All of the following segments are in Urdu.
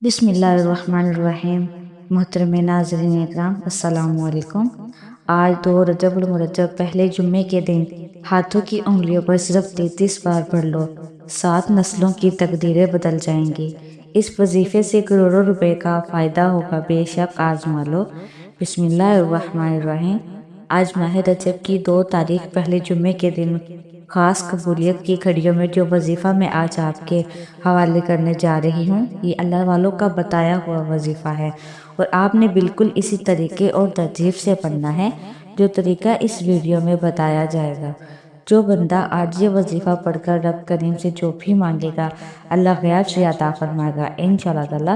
بسم اللہ الرحمن الرحیم۔ محترم ناظرین اکرام، السلام علیکم۔ آج 2 رجب المرجب پہلے جمعے کے دن ہاتھوں کی انگلیوں پر صرف 33 بار پڑھ لو، 7 نسلوں کی تقدیریں بدل جائیں گی۔ اس وظیفے سے کروڑوں روپے کا فائدہ ہوگا، بے شک آزما لو۔ بسم اللہ الرحمن الرحیم۔ آج ماہ رجب کی 2 تاریخ پہلے جمعے کے دن خاص قبولیت کی گھڑیوں میں جو وظیفہ میں آج آپ کے حوالے کرنے جا رہی ہوں، یہ اللہ والوں کا بتایا ہوا وظیفہ ہے اور آپ نے بالکل اسی طریقے اور ترتیب سے پڑھنا ہے جو طریقہ اس ویڈیو میں بتایا جائے گا۔ جو بندہ آج یہ وظیفہ پڑھ کر رب کریم سے جو بھی مانگے گا، اللہ غیب سے عطا فرمائے گا انشاءاللہ تعالی۔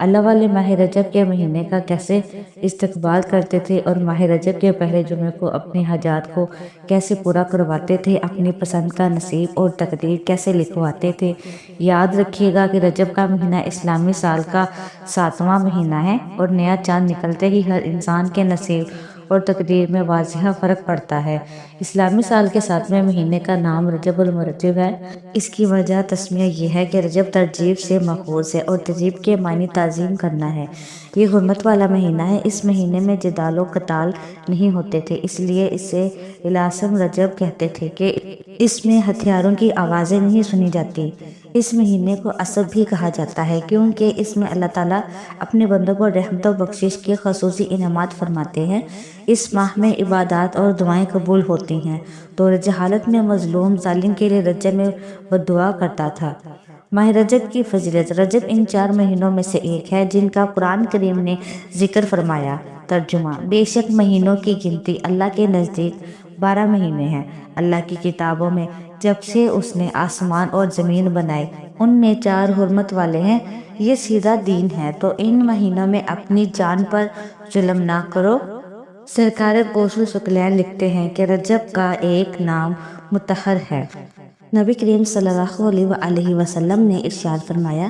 اللہ والے ماہ رجب کے مہینے کا کیسے استقبال کرتے تھے اور ماہ رجب کے پہلے جمعے کو اپنی حاجات کو کیسے پورا کرواتے تھے، اپنی پسند کا نصیب اور تقدیر کیسے لکھواتے تھے۔ یاد رکھیے گا کہ رجب کا مہینہ اسلامی سال کا 7واں مہینہ ہے اور نیا چاند نکلتے ہی ہر انسان کے نصیب اور تقدیر میں واضح فرق پڑتا ہے۔ اسلامی سال کے 7ویں مہینے کا نام رجب المرجب ہے۔ اس کی وجہ تسمیہ یہ ہے کہ رجب ترجیب سے ماخوذ ہے اور ترجیب کے معنی تعظیم کرنا ہے۔ یہ حرمت والا مہینہ ہے۔ اس مہینے میں جدال و قتال نہیں ہوتے تھے، اس لیے اسے الاسم رجب کہتے تھے کہ اس میں ہتھیاروں کی آوازیں نہیں سنی جاتی۔ اس مہینے کو اسب بھی کہا جاتا ہے کیونکہ اس میں اللہ تعالیٰ اپنے بندوں کو رحمت و بخشش کے خصوصی انعامات فرماتے ہیں۔ اس ماہ میں عبادات اور دعائیں قبول ہوتی ہیں۔ دور جہالت میں مظلوم ظالم کے لیے رجب میں بددعا کرتا تھا۔ ماہ رجب کی فضیلت۔ رجب ان 4 مہینوں میں سے ایک ہے جن کا قرآن کریم نے ذکر فرمایا۔ ترجمہ: بے شک مہینوں کی گنتی اللہ کے نزدیک 12 مہینے ہیں۔ اللہ کی کتابوں میں جب سے اس نے آسمان اور زمین بنائے ان میں 4 حرمت والے ہیں۔ یہ سیدھا دین ہے، تو ان مہینوں میں اپنی جان پر ظلم نہ کرو۔ سرکار کوثر ثقلین لکھتے ہیں کہ رجب کا ایک نام مطہر ہے۔ نبی کریم صلی اللہ علیہ وآلہ وسلم نے ارشاد فرمایا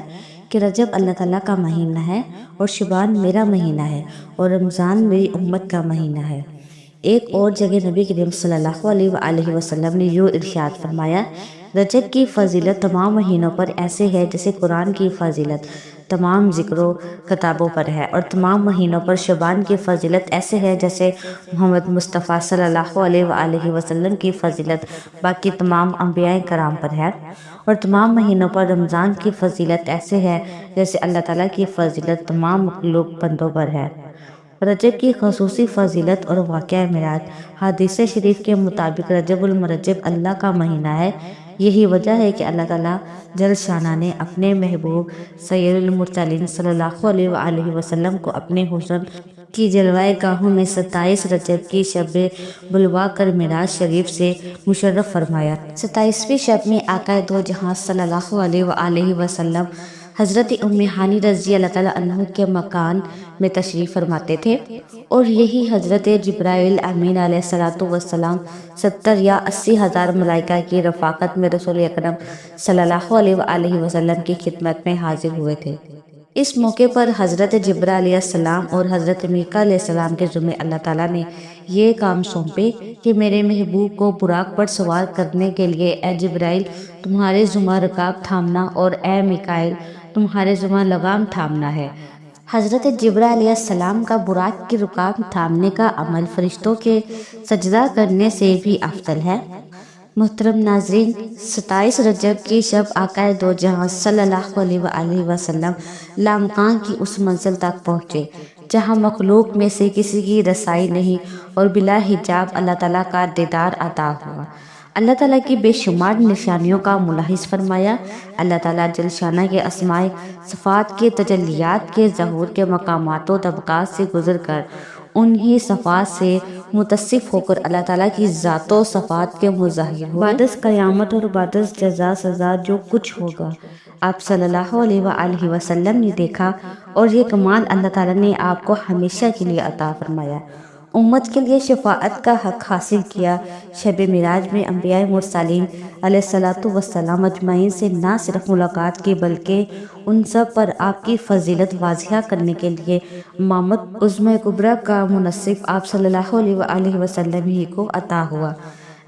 کہ رجب اللہ تعالیٰ کا مہینہ ہے اور شعبان میرا مہینہ ہے اور رمضان میری امت کا مہینہ ہے۔ ایک اور جگہ نبی کریم صلی اللہ علیہ وآلہ وسلم نے یوں ارشاد فرمایا، رجب کی فضیلت تمام مہینوں پر ایسے ہے جیسے قرآن کی فضیلت تمام ذکر و کتابوں پر ہے، اور تمام مہینوں پر شعبان کی فضیلت ایسے ہے جیسے محمد مصطفیٰ صلی اللہ علیہ وآلہ وسلم کی فضیلت باقی تمام انبیاء کرام پر ہے، اور تمام مہینوں پر رمضان کی فضیلت ایسے ہے جیسے اللہ تعالیٰ کی فضیلت تمام مخلوق بندوں پر ہے۔ رجب کی خصوصی فضیلت اور واقعہ معراج۔ حدیث شریف کے مطابق رجب المرجب اللہ کا مہینہ ہے۔ یہی وجہ ہے کہ اللہ تعالیٰ جل شانہ نے اپنے محبوب سید المرسلین صلی اللہ علیہ وآلہ وسلم کو اپنے حسن کی جلوہ گاہوں میں 27 رجب کی شب بلوا کر معراج شریف سے مشرف فرمایا۔ 27ویں شب میں آقا دو جہاں صلی اللہ علیہ وآلہ وسلم حضرت ام ہانی رضی اللہ تعالیٰ عنہ کے مکان میں تشریف فرماتے تھے، اور یہی حضرت جبرائیل امین علیہ السلام 70 یا 80 ہزار ملائکہ کی رفاقت میں رسول اکرم صلی اللہ علیہ وآلہ وسلم کی خدمت میں حاضر ہوئے تھے۔ اس موقع پر حضرت جبرائیل علیہ السلام اور حضرت میکا علیہ السلام کے ذمہ اللہ تعالیٰ نے یہ کام سونپے کہ میرے محبوب کو براق پر سوار کرنے کے لیے اے جبرائیل تمہارے ذمہ رکاب تھامنا اور اے میکائیل تمہارے ذمہ لگام تھامنا ہے۔ حضرت جبرائیل علیہ السلام کا براق کی رکاب تھامنے کا عمل فرشتوں کے سجدہ کرنے سے بھی افضل ہے۔ محترم ناظرین، 27 رجب کی شب آقا دو جہاں صلی اللہ علیہ وآلہ وسلم لامکان کی اس منزل تک پہنچے جہاں مخلوق میں سے کسی کی رسائی نہیں اور بلا حجاب اللہ تعالیٰ کا دیدار عطا ہوا۔ اللہ تعالیٰ کی بے شمار نشانیوں کا ملاحظ فرمایا۔ اللہ تعالیٰ جل شانہ کے اسماء صفات کے تجلیات کے ظہور کے مقامات و طبقات سے گزر کر انہی صفات سے متصف ہو کر اللہ تعالیٰ کی ذات و صفات کے مظاہر ہوئے۔ بعد از قیامت اور بعد از جزا سزا جو کچھ ہوگا آپ صلی اللہ علیہ وآلہ وسلم نے دیکھا، اور یہ کمال اللہ تعالیٰ نے آپ کو ہمیشہ کے لیے عطا فرمایا، امت کے لیے شفاعت کا حق حاصل کیا۔ شب معراج میں انبیاء مرسلین علیہ السلام اجمعین سے نہ صرف ملاقات کی بلکہ ان سب پر آپ کی فضیلت واضح کرنے کے لیے امامت عظمی کبریٰ کا منصب آپ صلی اللہ علیہ وآلہ وسلم ہی کو عطا ہوا۔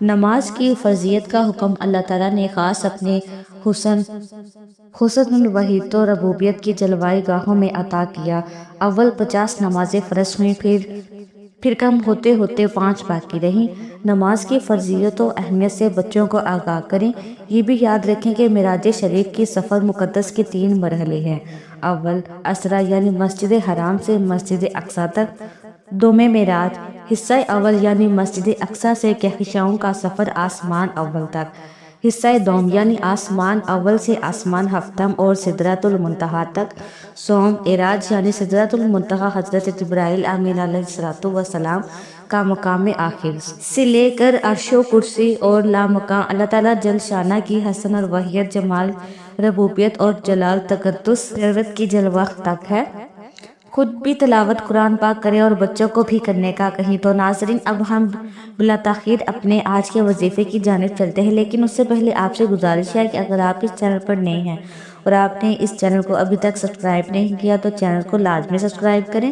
نماز کی فرضیت کا حکم اللہ تعالیٰ نے خاص اپنے حسن الوحید و ربوبیت کی جلوائی گاہوں میں عطا کیا۔ اول 50 نمازیں فرض ہوئیں، پھر کم ہوتے ہوتے 5 باقی رہیں۔ نماز کی فرضیت و اہمیت سے بچوں کو آگاہ کریں۔ یہ بھی یاد رکھیں کہ معراج شریف کی سفر مقدس کے 3 مرحلے ہیں۔ اول اسرا یعنی مسجد حرام سے مسجد اقصی تک، دوم معراج حصہ اول یعنی مسجد اقصی سے کہکشاؤں کا سفر آسمان اول تک، حصہ دوم یعنی آسمان اول سے آسمان ہفتم اور سدرۃ المنتہا تک، سوم اعراج یعنی سدرۃ المنتہا حضرت جبرائیل امین علیہ السلام کا مقام آخر سے لے کر عرش و کرسی اور لامکان اللہ تعالیٰ جل شانہ کی حسن اور وحیت، جمال، ربوبیت اور جلال، تقدس، قدرت کی جلوہ تک ہے۔ خود بھی تلاوت قرآن پاک کریں اور بچوں کو بھی کرنے کا کہیں۔ تو ناظرین، اب ہم بلا تاخیر اپنے آج کے وظیفے کی جانب چلتے ہیں، لیکن اس سے پہلے آپ سے گزارش ہے کہ اگر آپ اس چینل پر نئے ہیں اور آپ نے اس چینل کو ابھی تک سبسکرائب نہیں کیا تو چینل کو لازمی سبسکرائب کریں،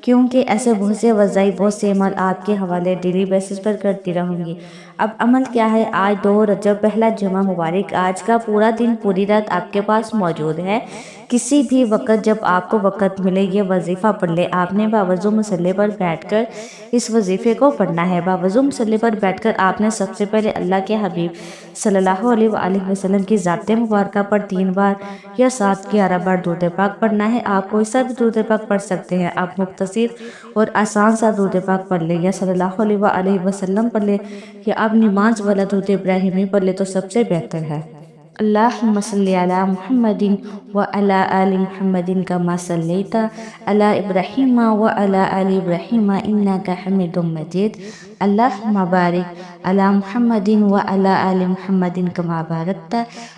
کیونکہ ایسے بہت سے وظائف، بہت سے عمل آپ کے حوالے ڈیلی بیسس پر کرتی رہوں گی۔ اب عمل کیا ہے؟ آج 2 رجب پہلا جمعہ مبارک، آج کا پورا دن پوری رات آپ کے پاس موجود ہے۔ کسی بھی وقت جب آپ کو وقت ملے یہ وظیفہ پڑھ لے۔ آپ نے باوضو مصلی پر بیٹھ کر اس وظیفے کو پڑھنا ہے۔ باوضو مصلی پر بیٹھ کر آپ نے سب سے پہلے اللہ کے حبیب صلی اللہ علیہ وآلہ وسلم کی ذات مبارکہ پر 3 بار یا 7 11 بار درود پاک پڑھنا ہے۔ آپ کوئی سا بھی درود پاک پڑھ سکتے ہیں۔ آپ مختصر اور آسان سا درود پاک پڑھ لیں، یا صلی اللہ علیہ وآلہ وسلم پڑھ لیں، یا آپ نماز والا درود ابراہیمی پڑھ لیں تو سب سے بہتر ہے۔ اللہم صلی علی محمد وعلی آل محمد کما صلیت علی ابراہیم وعلی آل ابراہیم انک حمید مجید۔ اللہم بارک علی محمد وعلی آل محمد کما بارکت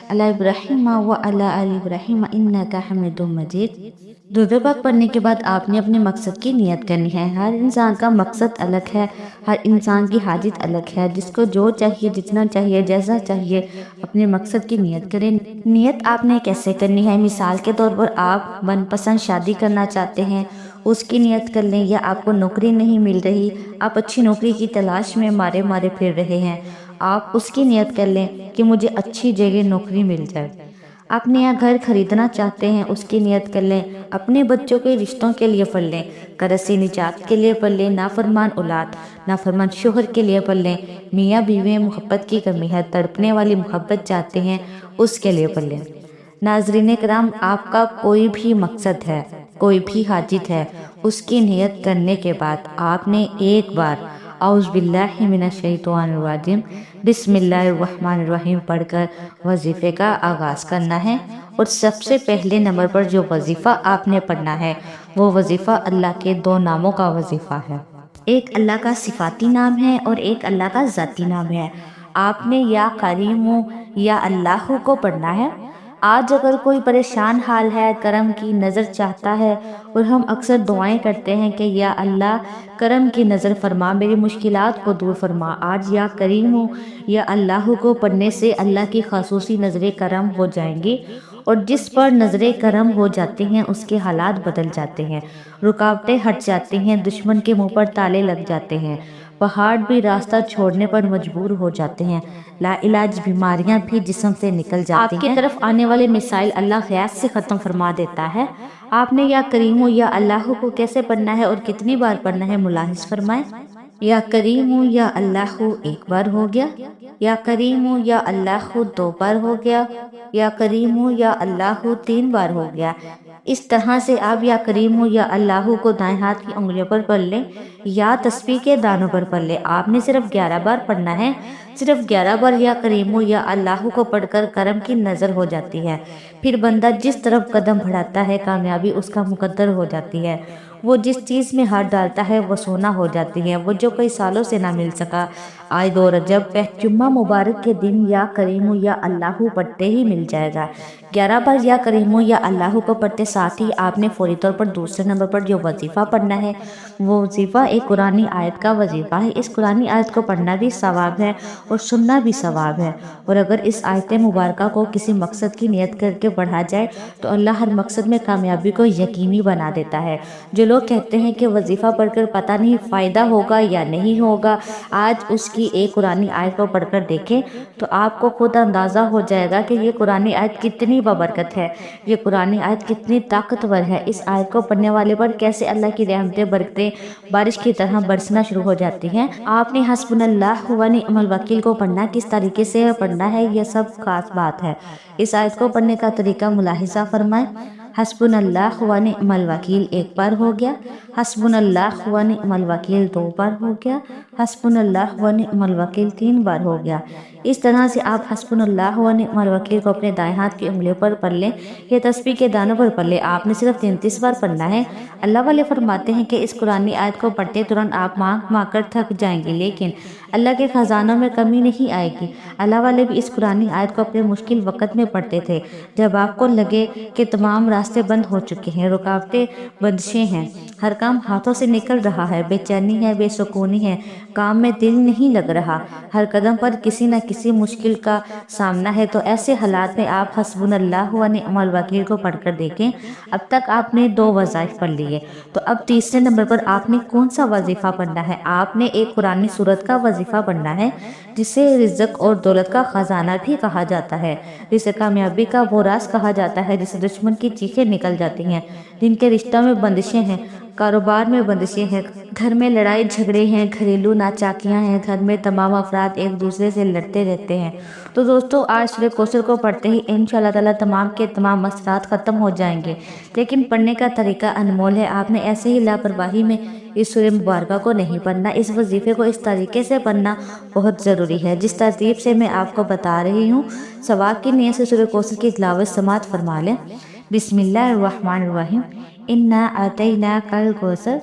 علی ابراہیم وعلی آل ابراہیم انک حمید مجید۔ درود پاک پڑھنے کے بعد آپ نے اپنے مقصد کی نیت کرنی ہے۔ ہر انسان کا مقصد الگ ہے، ہر انسان کی حاجت الگ ہے۔ جس کو جو چاہیے، جتنا چاہیے، جیسا چاہیے، اپنے مقصد کی نیت کریں۔ نیت آپ نے کیسے کرنی ہے؟ مثال کے طور پر آپ من پسند شادی کرنا چاہتے ہیں، اس کی نیت کر لیں۔ یا آپ کو نوکری نہیں مل رہی، آپ اچھی نوکری کی تلاش میں مارے پھر رہے ہیں، آپ اس کی نیت کر لیں کہ مجھے اچھی جگہ نوکری مل جائے۔ آپ نیا گھر خریدنا چاہتے ہیں، اس کی نیت کر لیں۔ اپنے بچوں کے رشتوں کے لیے پڑھ لیں، قرض سے نجات کے لیے پڑھ لیں، نافرمان اولاد، نافرمان شوہر کے لیے پڑھ لیں، میاں بیوی محبت کی کمی ہے، تڑپنے والی محبت چاہتے ہیں، اس کے لیے پڑھ لیں۔ ناظرین کرام، آپ کا کوئی بھی مقصد ہے، کوئی بھی حاجت ہے، اس کی نیت کرنے کے بعد آپ نے ایک بار اعوذ باللہ من الشیطان الرجیم بسم اللہ الرحمن الرحیم پڑھ کر وظیفے کا آغاز کرنا ہے۔ اور سب سے پہلے نمبر پر جو وظیفہ آپ نے پڑھنا ہے وہ وظیفہ اللہ کے 2 ناموں کا وظیفہ ہے۔ ایک اللہ کا صفاتی نام ہے اور ایک اللہ کا ذاتی نام ہے۔ آپ نے یا کریم یا اللہ کو پڑھنا ہے۔ آج اگر کوئی پریشان حال ہے، کرم کی نظر چاہتا ہے، اور ہم اکثر دعائیں کرتے ہیں کہ یا اللہ کرم کی نظر فرما، میری مشکلات کو دور فرما۔ آج یا کریم یا اللہ کو پڑھنے سے اللہ کی خصوصی نظر کرم ہو جائیں گی، اور جس پر نظر کرم ہو جاتے ہیں اس کے حالات بدل جاتے ہیں، رکاوٹیں ہٹ جاتی ہیں، دشمن کے منہ پر تالے لگ جاتے ہیں، پہاڑ بھی راستہ چھوڑنے پر مجبور ہو جاتے ہیں، لا علاج بیماریاں بھی جسم سے نکل جاتی ہیں، آپ کی طرف آنے والے مسائل اللہ غیاث سے ختم فرما دیتا ہے۔ آپ نے یا کریم یا اللہ کو کیسے پڑھنا ہے اور کتنی بار پڑھنا ہے ملاحظ فرمائیں۔ یا کریم یا اللہ 1 بار ہو گیا، یا کریم یا اللہ 2 بار ہو گیا، یا کریم یا اللہ 3 بار ہو گیا۔ اس طرح سے آپ یا کریم یا اللہ کو دائیں ہاتھ کی انگلیوں پر پڑھ لیں یا تسبیح کے دانوں پر پڑھ لیں۔ آپ نے صرف 11 بار پڑھنا ہے۔ صرف 11 بار یا کریم یا اللہ کو پڑھ کر کرم کی نظر ہو جاتی ہے۔ پھر بندہ جس طرف قدم بڑھاتا ہے کامیابی اس کا مقدر ہو جاتی ہے۔ وہ جس چیز میں ہاتھ ڈالتا ہے وہ سونا ہو جاتی ہے، وہ جو کئی سالوں سے نہ مل سکا آج 2 رجب جمعہ مبارک کے دن یا کریم یا اللہ پڑھتے ہی مل جائے گا۔ 11 بار یا کریم یا اللہ کو پڑھتے ساتھ ہی آپ نے فوری طور پر دوسرے نمبر پر جو وظیفہ پڑھنا ہے وہ وظیفہ ایک قرآنی آیت کا وظیفہ ہے۔ اس قرآنی آیت کو پڑھنا بھی ثواب ہے اور سننا بھی ثواب ہے۔ اور اگر اس آیت مبارکہ کو کسی مقصد کی نیت کر کے پڑھا جائے تو اللہ ہر مقصد میں کامیابی کو یقینی بنا دیتا ہے۔ جو لوگ کہتے ہیں کہ وظیفہ پڑھ کر پتہ نہیں فائدہ ہوگا یا نہیں ہوگا، آج اس کی ایک قرآن آیت کو پڑھ کر دیکھیں تو آپ کو خود اندازہ ہو جائے گا کہ یہ قرآن آیت کتنی بابرکت ہے، یہ قرآن آیت کتنی طاقتور ہے۔ اس آیت کو پڑھنے والے پر کیسے اللہ کی رحمتیں برکتیں بارش کی طرح برسنا شروع ہو جاتی ہیں۔ آپ نے حسبنا اللہ و نعم الوکیل کو پڑھنا کس طریقے سے پڑھنا ہے، یہ سب خاص بات ہے۔ اس آیت کو پڑھنے کا طریقہ ملاحظہ فرمائیں۔ حسبنا اللہ و نعم الوکیل ایک بار ہو گیا، حسبنا اللہ و نعم الوکیل 2 بار ہو گیا، حسبنا اللہ و نعم الوکیل 3 بار ہو گیا۔ اس طرح سے آپ حسبنا اللہ و نعم الوکیل کو اپنے دائیں ہاتھ کی انگلیوں پر پڑھ لیں یا تسبیح کے دانوں پر پڑھ لیں۔ آپ نے صرف 33 بار پڑھنا ہے۔ اللہ والے فرماتے ہیں کہ اس قرآن آیت کو پڑھتے ترنت آپ مانگ مانگ کر تھک جائیں گے، لیکن اللہ کے خزانوں میں کمی نہیں آئے گی۔ اللہ والے بھی اس قرآن آیت کو اپنے مشکل وقت میں پڑھتے تھے، جب آپ کو لگے کہ تمام راستے بند ہو چکے ہیں، رکاوٹیں بندشیں ہیں، ہر کام ہاتھوں سے نکل رہا ہے، بے چینی ہے، بے سکونی ہے، کام میں دل نہیں لگ رہا، ہر قدم پر کسی نہ کسی مشکل کا سامنا ہے، تو ایسے حالات میں آپ حسبنا اللہ و نعم الوکیل کو پڑھ کر دیکھیں۔ اب تک آپ نے 2 وظائف پڑھ لیے، تو اب تیسرے نمبر پر آپ نے کون سا وظیفہ پڑھنا ہے؟ آپ نے ایک قرآن سورت کا وظیفہ پڑھنا ہے، جسے رزق اور دولت کا خزانہ بھی کہا جاتا ہے، جسے کامیابی کا وہ راز کہا جاتا ہے جسے دشمن کی چیخیں نکل جاتی ہیں، جن کے رشتوں میں بندشیں ہیں، کاروبار میں بندشیں ہیں، گھر میں لڑائی جھگڑے ہیں، گھریلو ناچاکیاں ہیں، گھر میں تمام افراد ایک دوسرے سے لڑتے رہتے ہیں۔ تو دوستو، آج سورہ کوثر کو پڑھتے ہی انشاءاللہ تعالیٰ تمام کے تمام مسائل ختم ہو جائیں گے، لیکن پڑھنے کا طریقہ انمول ہے۔ آپ نے ایسے ہی لاپرواہی میں اس سورہ مبارکہ کو نہیں پڑھنا، اس وظیفے کو اس طریقے سے پڑھنا بہت ضروری ہے جس ترتیب سے میں آپ کو بتا رہی ہوں۔ ثواب کی نیت سے سورہ کوثر کی تلاوت سماعت فرما لیں۔ بسم اللہ الرحمن الرحیم، انا اعطیناک الکوثر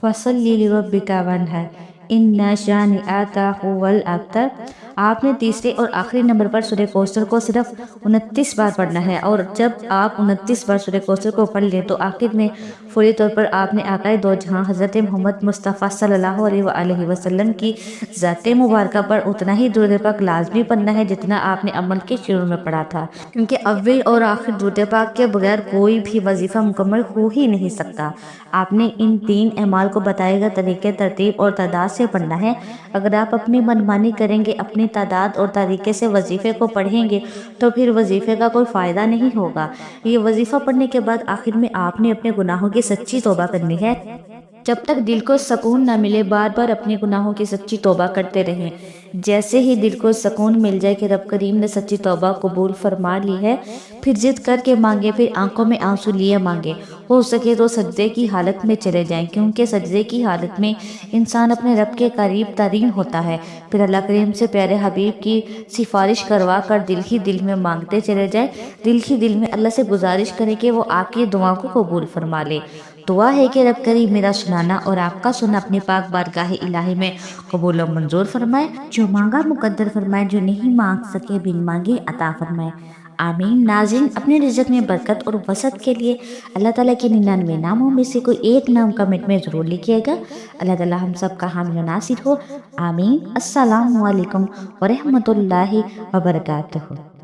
فصل لربک وانحر ان شانئک هو الابتر۔ آپ نے تیسرے اور آخری نمبر پر سورہ کوثر کو صرف 29 بار پڑھنا ہے، اور جب آپ 29 بار سورہ کوثر کو پڑھ لیں تو آخر میں فوری طور پر آپ نے آقائے دو جہاں حضرت محمد مصطفیٰ صلی اللہ علیہ وآلہ وسلم کی ذات مبارکہ پر اتنا ہی درود پاک لازمی پڑھنا ہے جتنا آپ نے عمل کے شروع میں پڑھا تھا، کیونکہ اول اور آخر درود پاک کے بغیر کوئی بھی وظیفہ مکمل ہو ہی نہیں سکتا۔ آپ نے ان 3 اعمال کو بتائے گئے طریقے، ترتیب اور تعداد سے پڑھنا ہے۔ اگر آپ اپنی منمانی کریں گے، اپنی تعداد اور طریقے سے وظیفے کو پڑھیں گے تو پھر وظیفے کا کوئی فائدہ نہیں ہوگا۔ یہ وظیفہ پڑھنے کے بعد آخر میں آپ نے اپنے گناہوں کی سچی توبہ کرنی ہے۔ جب تک دل کو سکون نہ ملے بار بار اپنے گناہوں کی سچی توبہ کرتے رہیں۔ جیسے ہی دل کو سکون مل جائے کہ رب کریم نے سچی توبہ قبول فرما لی ہے، پھر ضد کر کے مانگے، پھر آنکھوں میں آنسو لیے مانگے، ہو سکے تو سجدے کی حالت میں چلے جائیں، کیونکہ سجدے کی حالت میں انسان اپنے رب کے قریب ترین ہوتا ہے۔ پھر اللہ کریم سے پیارے حبیب کی سفارش کروا کر دل ہی دل میں مانگتے چلے جائیں، دل ہی دل میں اللہ سے گزارش کریں کہ وہ آپ کی دعا کو قبول فرما لے۔ دعا ہے کہ رب کریم میرا سنانا اور آپ کا سننا اپنی پاک بارگاہ الہی میں قبول و منظور فرمائے، جو مانگا مقدر فرمائے، جو نہیں مانگ سکے بن مانگے عطا فرمائے، آمین۔ ناظرین، اپنے رزق میں برکت اور وسعت کے لیے اللہ تعالیٰ کے 99 ناموں میں سے کوئی ایک نام کمنٹ میں ضرور لکھیے گا۔ اللہ تعالیٰ ہم سب کا حامی و ناصر ہو، آمین۔ السلام علیکم ورحمۃ اللہ وبرکاتہ۔